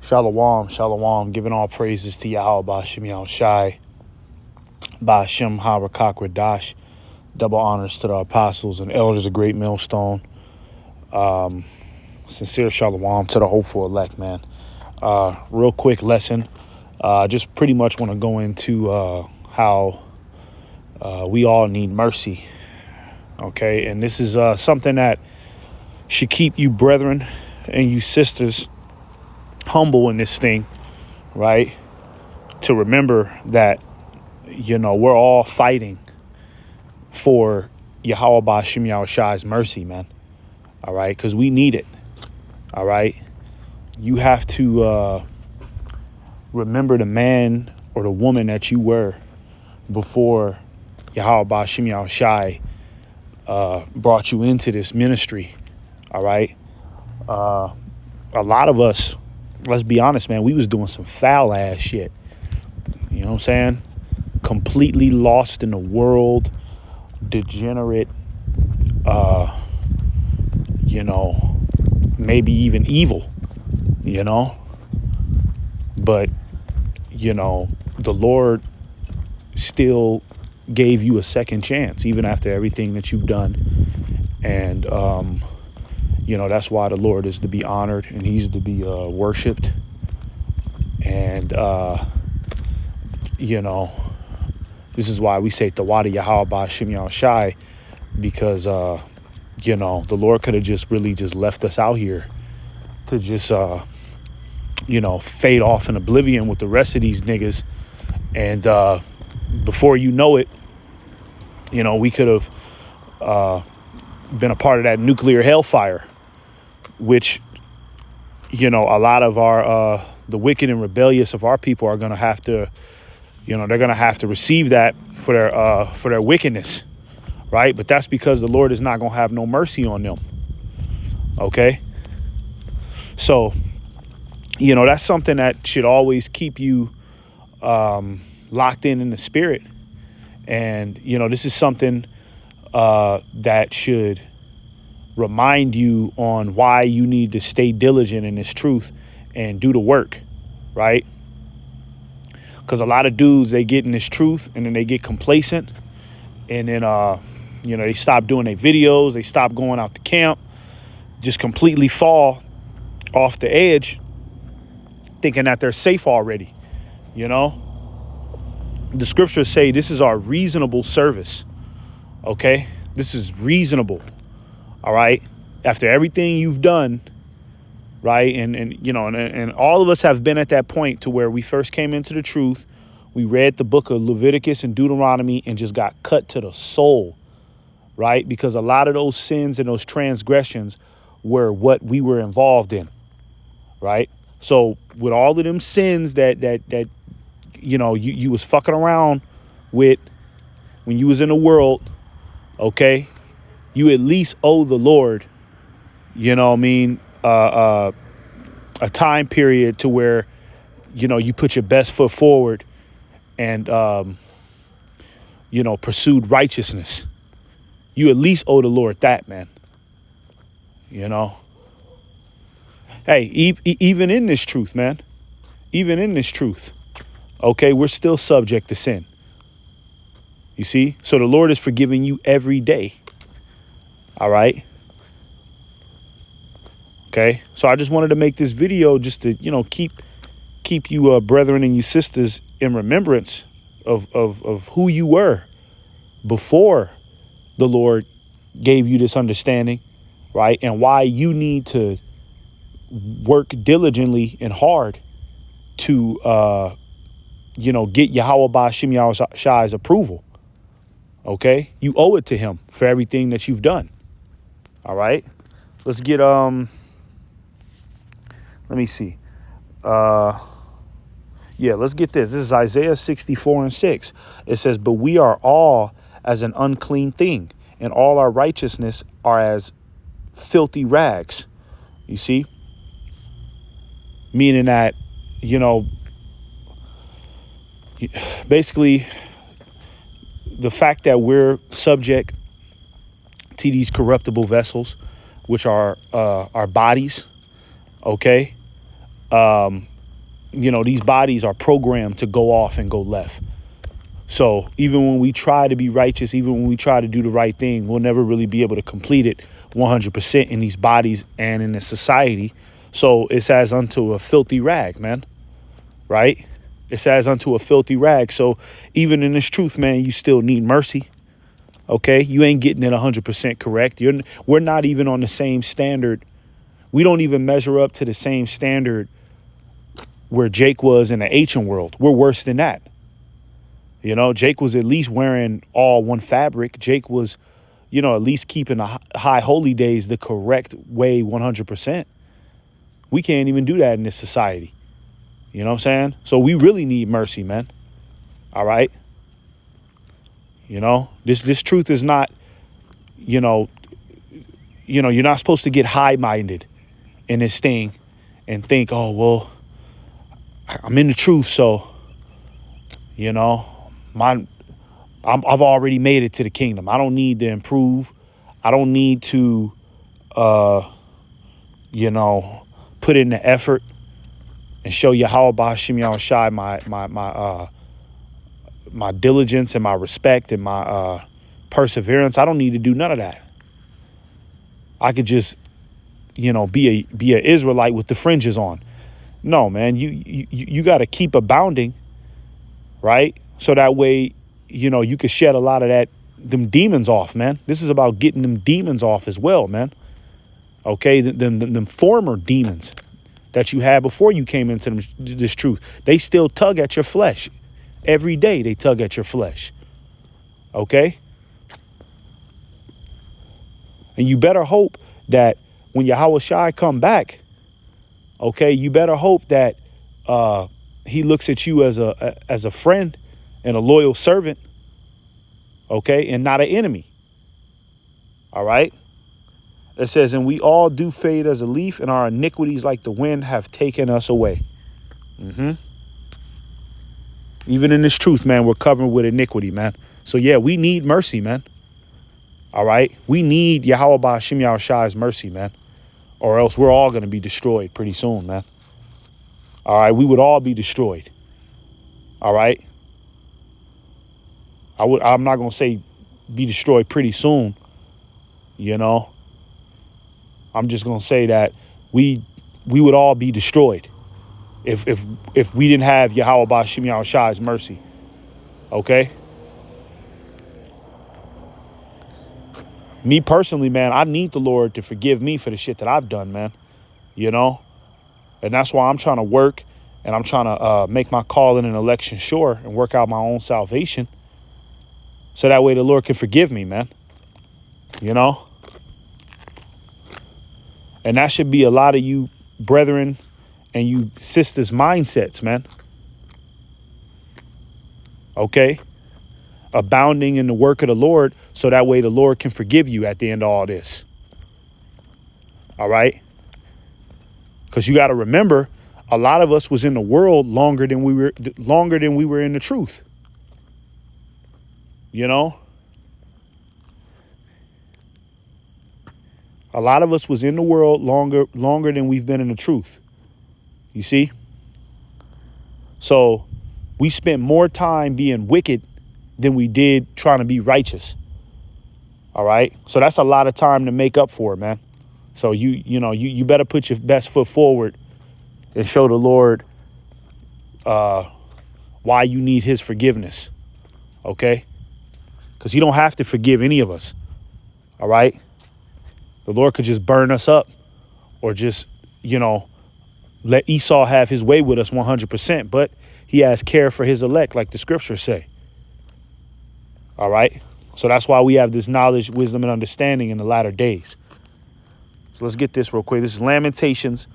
Shalom, shalom, giving all praises to YAHAWAH BAHASHAM YAHAWASHI. Double honors to the apostles and elders of Great Millstone. Sincere shalom to the hopeful elect, man. Real quick lesson. Just pretty much want to go into how we all need mercy. Okay, and this is something that should keep you brethren and you sisters humble in this thing, right? To remember that, we're all fighting for YAHAWAH BAHASHAM YAHAWASHI's mercy, man. All right, because we need it. All right, you have to remember the man or the woman that you were before YAHAWAH BAHASHAM YAHAWASHI brought you into this ministry. All right, a lot of us, let's be honest, man, we was doing some foul ass shit. You know what I'm saying? Completely lost in the world, degenerate, maybe even evil, but, the Lord still gave you a second chance, even after everything that you've done. And, that's why the Lord is to be honored and he's to be worshiped. And, this is why we say Tawada YAHAWAH BAHASHAM YAHAWASHI, because, the Lord could have just really just left us out here to just, fade off in oblivion with the rest of these niggas. And before you know it, we could have been a part of that nuclear hellfire, which, a lot of our the wicked and rebellious of our people are going to have to, they're going to have to receive that for their wickedness. Right. But that's because the Lord is not going to have no mercy on them. OK, so, that's something that should always keep you locked in the spirit. And, this is something that should remind you on why you need to stay diligent in this truth and do the work. Right. Because a lot of dudes, they get in this truth and then they get complacent. And then, they stop doing their videos. They stop going out to camp, just completely fall off the edge, thinking that they're safe already. The scriptures say this is our reasonable service. OK, this is reasonable. All right. After everything you've done. Right. And all of us have been at that point to where we first came into the truth. We read the book of Leviticus and Deuteronomy and just got cut to the soul. Right. Because a lot of those sins and those transgressions were what we were involved in. Right. So with all of them sins that you was fucking around with when you was in the world. OK, you at least owe the Lord, a time period to where, you put your best foot forward and, pursued righteousness. You at least owe the Lord that, man. Hey, even in this truth, man, even in this truth, okay, we're still subject to sin. You see? So the Lord is forgiving you every day. All right. Okay, so I just wanted to make this video just to, keep you brethren and you sisters in remembrance of who you were before the Lord gave you this understanding, right? And why you need to work diligently and hard to, get YAHAWAH BAHASHAM YAHAWASHI's approval. Okay, you owe it to him for everything that you've done. All right, let's get let me see. Let's get this. This is Isaiah 64:6. It says, but we are all as an unclean thing, and all our righteousness are as filthy rags. You see? Meaning that, basically the fact that we're subject to these corruptible vessels, which are our bodies, okay, These bodies are programmed to go off and go left. So even when we try to be righteous, even when we try to do the right thing, we'll never really be able to complete it 100% in these bodies and in the society. So it's as unto a filthy rag, man. Right? It's as unto a filthy rag. So even in this truth, man, you still need mercy. OK, you ain't getting it 100% correct. We're not even on the same standard. We don't even measure up to the same standard where Jake was in the ancient world. We're worse than that. Jake was at least wearing all one fabric. Jake was, at least keeping the high holy days the correct way 100%. We can't even do that in this society. You know what I'm saying? So we really need mercy, man. All right. This truth is not, you're not supposed to get high-minded in this thing and think, oh, well, I'm in the truth. So, I've already made it to the kingdom. I don't need to improve. I don't need to, put in the effort and show YAHAWAH BAHASHAM YAHAWASHI my diligence and my respect and my perseverance. I don't need to do none of that. I could just, be an Israelite with the fringes on. No, man, you got to keep abounding, right? So that way, you could shed a lot of them demons off, man. This is about getting them demons off as well, man. Okay, them former demons that you had before you came into this truth. They still tug at your flesh. Every day they tug at your flesh. Okay? And you better hope that when Yahawashi come back, okay, you better hope that he looks at you as a friend and a loyal servant, okay, and not an enemy. All right? It says, and we all do fade as a leaf, and our iniquities like the wind have taken us away. Even in this truth, man, we're covered with iniquity, man. So, yeah, we need mercy, man. All right? We need YAHAWAH BAHASHAM YAHAWASHI's mercy, man. Or else we're all going to be destroyed pretty soon, man. All right? We would all be destroyed. All right? I'm not going to say be destroyed pretty soon, I'm just going to say that we would all be destroyed if we didn't have YAHAWAH BAHASHAM YAHAWASHI's mercy. Okay? Me personally, man, I need the Lord to forgive me for the shit that I've done, man. And that's why I'm trying to work and I'm trying to make my calling and election sure and work out my own salvation. So that way the Lord can forgive me, man. And that should be a lot of you brethren and you sisters' mindsets, man. Okay? Abounding in the work of the Lord so that way the Lord can forgive you at the end of all this. All right? Because you got to remember, a lot of us was in the world longer than we were in the truth. A lot of us was in the world longer than we've been in the truth. You see? So we spent more time being wicked than we did trying to be righteous. All right? So that's a lot of time to make up for, man. So you better put your best foot forward and show the Lord why you need his forgiveness. Okay? Because he don't have to forgive any of us. All right? The Lord could just burn us up or just, let Esau have his way with us 100%. But he has care for his elect, like the scriptures say. All right. So that's why we have this knowledge, wisdom, and understanding in the latter days. So let's get this real quick. This is Lamentations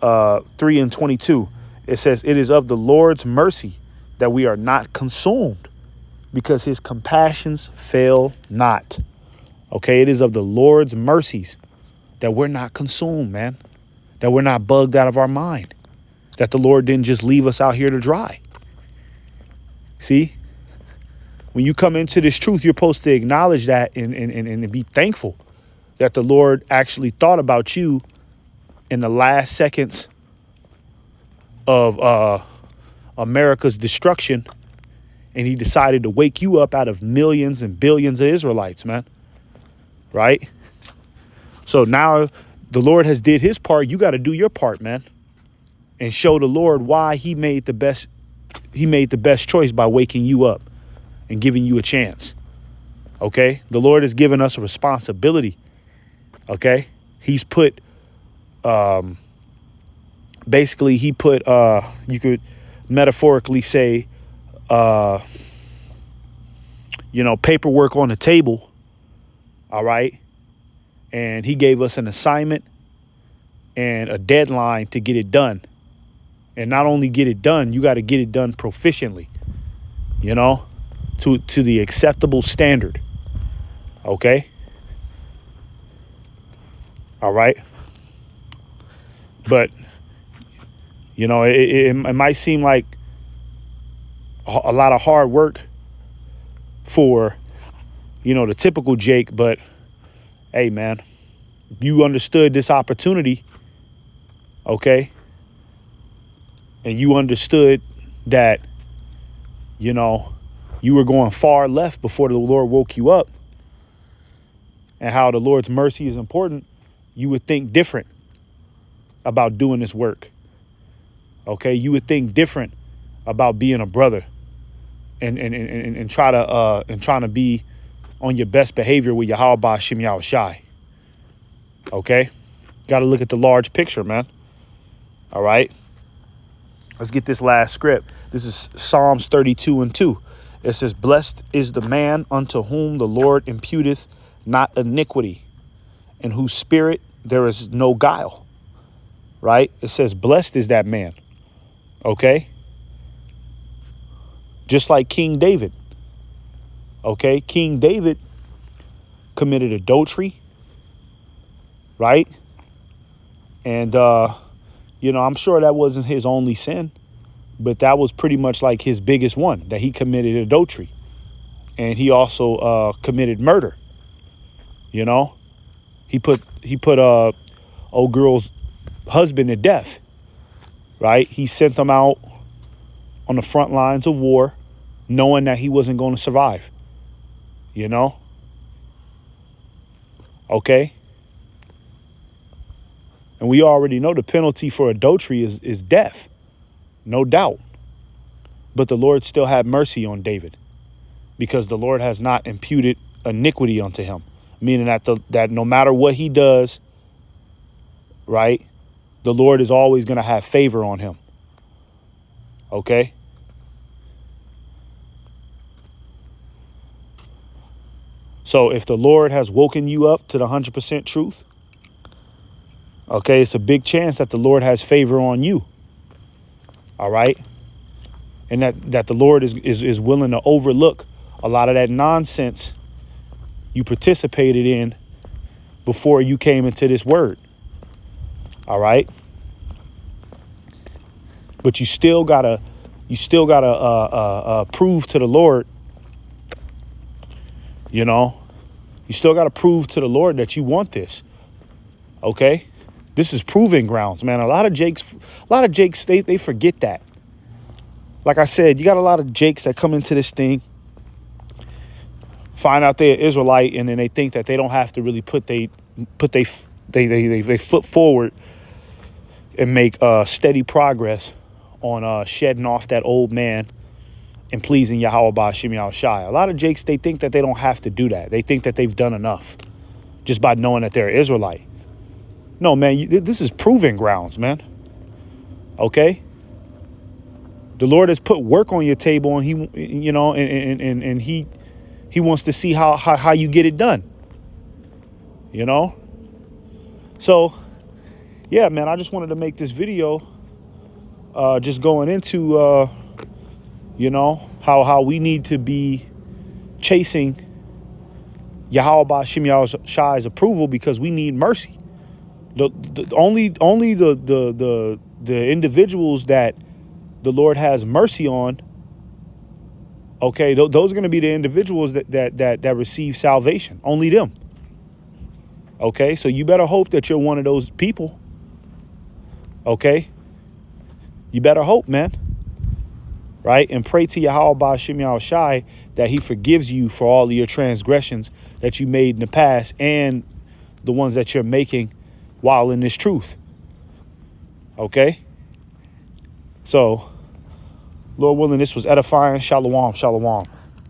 3:22. It says, it is of the Lord's mercy that we are not consumed, because his compassions fail not. Okay, it is of the Lord's mercies that we're not consumed, man. That we're not bugged out of our mind. That the Lord didn't just leave us out here to dry. See? When you come into this truth, you're supposed to acknowledge that and be thankful that the Lord actually thought about you in the last seconds of America's destruction, and he decided to wake you up out of millions and billions of Israelites, man. Right? So now the Lord has did his part. You got to do your part, man, and show the Lord why he made the best choice by waking you up and giving you a chance. Okay? The Lord has given us a responsibility. Okay? He's put basically he put you could metaphorically say paperwork on the table. All right? And he gave us an assignment and a deadline to get it done. And not only get it done, you got to get it done proficiently, to the acceptable standard. Okay? All right? But, it might seem like a lot of hard work for, the typical Jake, but hey, man, you understood this opportunity, okay? And you understood that, you were going far left before the Lord woke you up, and how the Lord's mercy is important, you would think different about doing this work. Okay, you would think different about being a brother and trying to be on your best behavior with YAHAWAH BAHASHAM YAHAWASHI. Okay? Got to look at the large picture, man. All right? Let's get this last script. This is Psalms 32:2. It says, "Blessed is the man unto whom the Lord imputeth not iniquity, in whose spirit there is no guile." Right? It says, blessed is that man. Okay? Just like King David. Okay? King David committed adultery. Right? And, I'm sure that wasn't his only sin, but that was pretty much like his biggest one, that he committed adultery. And he also committed murder. He put old girl's husband to death. Right? He sent them out on the front lines of war, knowing that he wasn't going to survive. Okay? And we already know the penalty for adultery is death. No doubt. But the Lord still had mercy on David, because the Lord has not imputed iniquity unto him. Meaning that no matter what he does, right, the Lord is always going to have favor on him. Okay? So if the Lord has woken you up to the 100% truth, okay, it's a big chance that the Lord has favor on you. All right? And that the Lord is willing to overlook a lot of that nonsense you participated in before you came into this word. All right? But you still gotta prove to the Lord, you still gotta prove to the Lord that you want this. Okay? This is proving grounds, man. A lot of Jakes, they forget that. Like I said, you got a lot of Jakes that come into this thing, find out they're Israelite, and then they think that they don't have to really put they foot forward and make steady progress on shedding off that old man and pleasing YAHAWAH BAHASHAM YAHAWASHI. A lot of Jakes, they think that they don't have to do that. They think that they've done enough just by knowing that they're Israelite. No, man, this is proving grounds, man. Okay? The Lord has put work on your table, and he wants to see how you get it done. So, yeah, man, I just wanted to make this video just going into, how we need to be chasing YAHAWAH BAHASHAM YAHAWASHI's approval, because we need mercy. Only the individuals that the Lord has mercy on, okay, those are going to be the individuals that receive salvation. Only them. Okay, so you better hope that you're one of those people. Okay, You better hope, man. Right? And pray to YAHAWAH BAHASHAM YAHAWASHI that he forgives you for all of your transgressions that you made in the past and the ones that you're making while in this truth. Okay? So, Lord willing, this was edifying. Shalom, shalom.